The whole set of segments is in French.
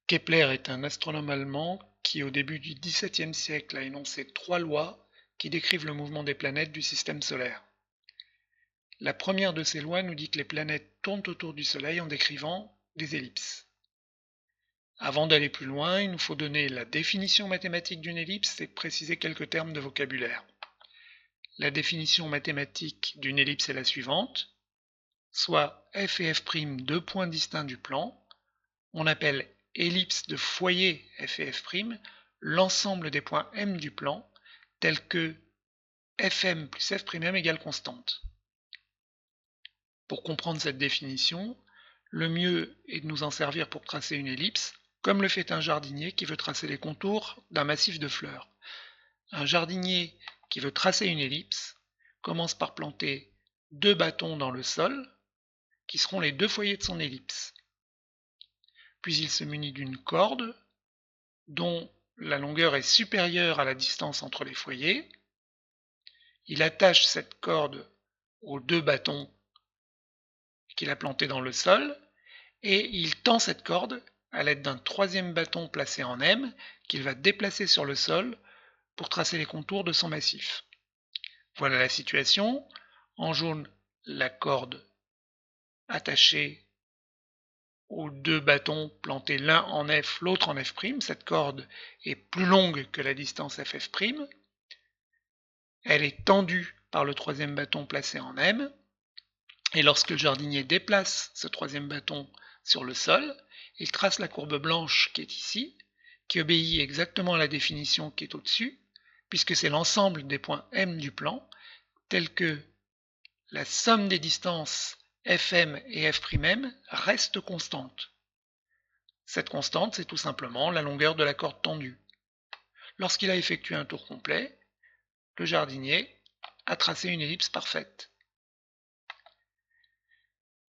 Kepler est un astronome allemand qui, au début du XVIIe siècle, a énoncé 3 lois qui décrivent le mouvement des planètes du système solaire. La première de ces lois nous dit que les planètes tournent autour du Soleil en décrivant des ellipses. Avant d'aller plus loin, il nous faut donner la définition mathématique d'une ellipse et préciser quelques termes de vocabulaire. La définition mathématique d'une ellipse est la suivante. Soit f et f', deux points distincts du plan. On appelle ellipse de foyer f et f' l'ensemble des points M du plan, tels que fm plus f'm égale constante. Pour comprendre cette définition, le mieux est de nous en servir pour tracer une ellipse, comme le fait un jardinier qui veut tracer les contours d'un massif de fleurs. Un jardinier qui veut tracer une ellipse commence par planter 2 bâtons dans le sol, qui seront les 2 foyers de son ellipse. Puis il se munit d'une corde, dont la longueur est supérieure à la distance entre les foyers. Il attache cette corde aux 2 bâtons qu'il a plantés dans le sol, et il tend cette corde à l'aide d'un 3e bâton placé en M, qu'il va déplacer sur le sol pour tracer les contours de son massif. Voilà la situation. En jaune, la corde attachée aux 2 bâtons plantés l'un en F, l'autre en F'. Cette corde est plus longue que la distance FF'. Elle est tendue par le 3e bâton placé en M. Et lorsque le jardinier déplace ce 3e bâton sur le sol, il trace la courbe blanche qui est ici, qui obéit exactement à la définition qui est au-dessus, puisque c'est l'ensemble des points M du plan, tels que la somme des distances fm et f'm reste constante. Cette constante, c'est tout simplement la longueur de la corde tendue. Lorsqu'il a effectué un tour complet, le jardinier a tracé une ellipse parfaite.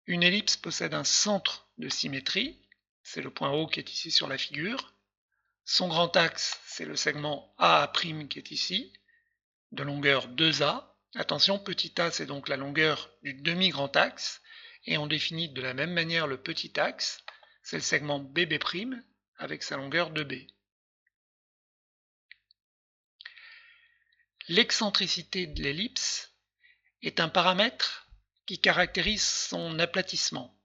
Une ellipse possède un centre de symétrie, c'est le point O qui est ici sur la figure. Son grand axe, c'est le segment AA' qui est ici, de longueur 2A. Attention, petit a, c'est donc la longueur du demi-grand axe, et on définit de la même manière le petit axe, c'est le segment BB' avec sa longueur 2B. L'excentricité de l'ellipse est un paramètre qui caractérise son aplatissement.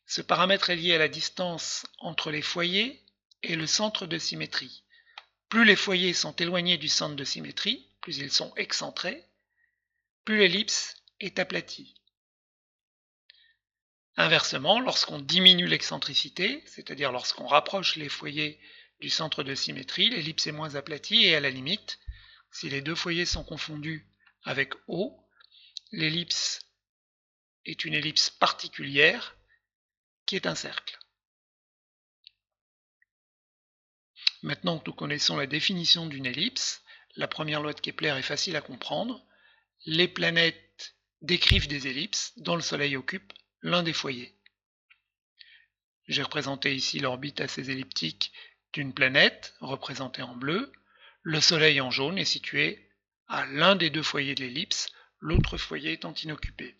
Ce paramètre est lié à la distance entre les foyers et le centre de symétrie. Plus les foyers sont éloignés du centre de symétrie, plus ils sont excentrés, plus l'ellipse est aplatie. Inversement, lorsqu'on diminue l'excentricité, c'est-à-dire lorsqu'on rapproche les foyers du centre de symétrie, l'ellipse est moins aplatie et à la limite, si les deux foyers sont confondus avec O, l'ellipse est une ellipse particulière qui est un cercle. Maintenant que nous connaissons la définition d'une ellipse, la première loi de Kepler est facile à comprendre. Les planètes décrivent des ellipses dont le Soleil occupe l'un des foyers. J'ai représenté ici l'orbite assez elliptique d'une planète, représentée en bleu. Le Soleil en jaune est situé à l'un des 2 foyers de l'ellipse, l'autre foyer étant inoccupé.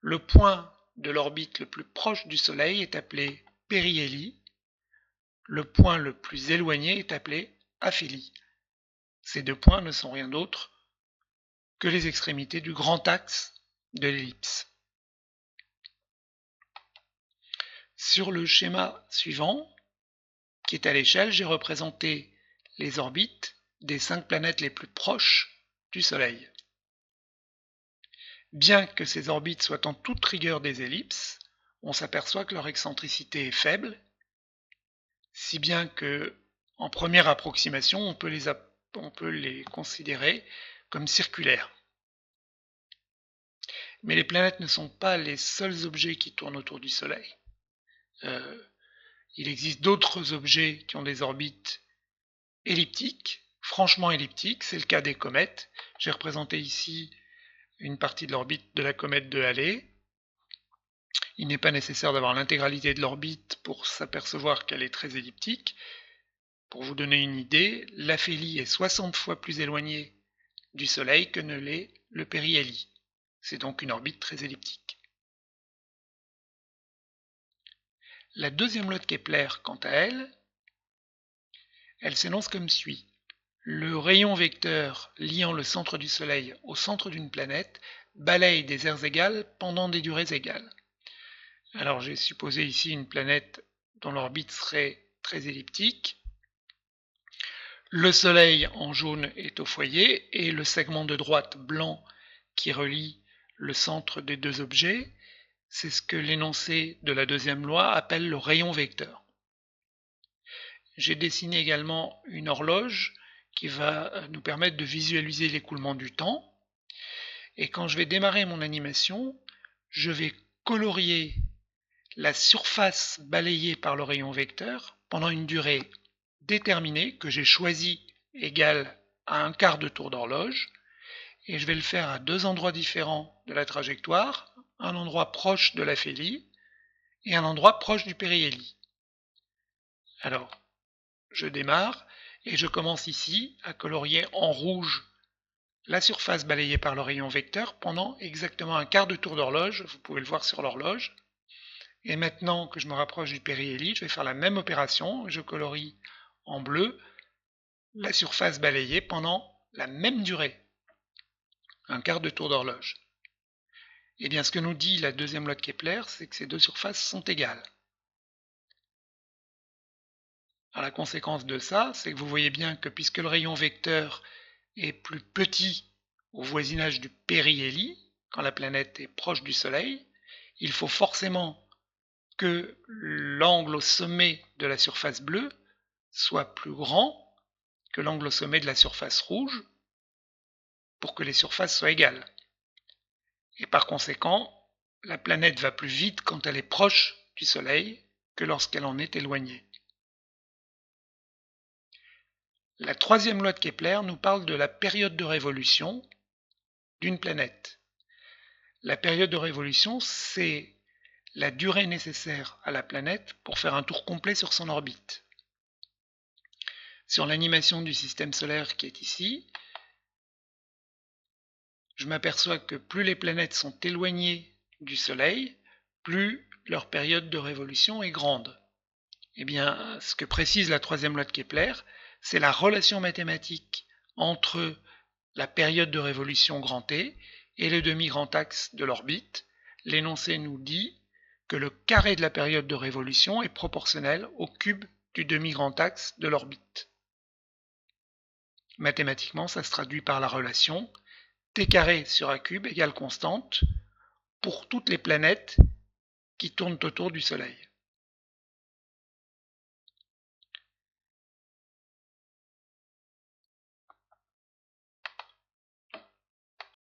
Le point de l'orbite le plus proche du Soleil est appelé périhélie. Le point le plus éloigné est appelé aphélie. Ces 2 points ne sont rien d'autre que les extrémités du grand axe de l'ellipse. Sur le schéma suivant, qui est à l'échelle, j'ai représenté les orbites des 5 planètes les plus proches du Soleil. Bien que ces orbites soient en toute rigueur des ellipses, on s'aperçoit que leur excentricité est faible, si bien que, en première approximation, on peut les considérer comme circulaires. Mais les planètes ne sont pas les seuls objets qui tournent autour du Soleil. Il existe d'autres objets qui ont des orbites elliptiques, franchement elliptiques, c'est le cas des comètes. J'ai représenté ici une partie de l'orbite de la comète de Halley. Il n'est pas nécessaire d'avoir l'intégralité de l'orbite pour s'apercevoir qu'elle est très elliptique. Pour vous donner une idée, l'aphélie est 60 fois plus éloignée du Soleil que ne l'est le périhélie. C'est donc une orbite très elliptique. La deuxième loi de Kepler, quant à elle, elle s'énonce comme suit. Le rayon vecteur liant le centre du Soleil au centre d'une planète balaye des aires égales pendant des durées égales. Alors j'ai supposé ici une planète dont l'orbite serait très elliptique. Le Soleil en jaune est au foyer et le segment de droite blanc qui relie le centre des deux objets, c'est ce que l'énoncé de la deuxième loi appelle le rayon vecteur. J'ai dessiné également une horloge qui va nous permettre de visualiser l'écoulement du temps. Et quand je vais démarrer mon animation, je vais colorier la surface balayée par le rayon vecteur pendant une durée déterminée que j'ai choisie égale à un quart de tour d'horloge. Et je vais le faire à deux endroits différents de la trajectoire, un endroit proche de l'aphélie et un endroit proche du périhélie. Alors, je démarre et je commence ici à colorier en rouge la surface balayée par le rayon vecteur pendant exactement un quart de tour d'horloge, vous pouvez le voir sur l'horloge. Et maintenant que je me rapproche du périhélie, je vais faire la même opération, je colorie en bleu la surface balayée pendant la même durée, un quart de tour d'horloge. Et bien ce que nous dit la deuxième loi de Kepler, c'est que ces deux surfaces sont égales. Alors la conséquence de ça, c'est que vous voyez bien que puisque le rayon vecteur est plus petit au voisinage du périhélie, quand la planète est proche du Soleil, il faut forcément que l'angle au sommet de la surface bleue soit plus grand que l'angle au sommet de la surface rouge pour que les surfaces soient égales. Et par conséquent, la planète va plus vite quand elle est proche du Soleil que lorsqu'elle en est éloignée. La troisième loi de Kepler nous parle de la période de révolution d'une planète. La période de révolution, c'est la durée nécessaire à la planète pour faire un tour complet sur son orbite. Sur l'animation du système solaire qui est ici, je m'aperçois que plus les planètes sont éloignées du Soleil, plus leur période de révolution est grande. Eh bien, ce que précise la troisième loi de Kepler, c'est la relation mathématique entre la période de révolution grand T et le demi-grand axe de l'orbite. L'énoncé nous dit que le carré de la période de révolution est proportionnel au cube du demi-grand axe de l'orbite. Mathématiquement, ça se traduit par la relation t carré sur a cube égale constante pour toutes les planètes qui tournent autour du Soleil.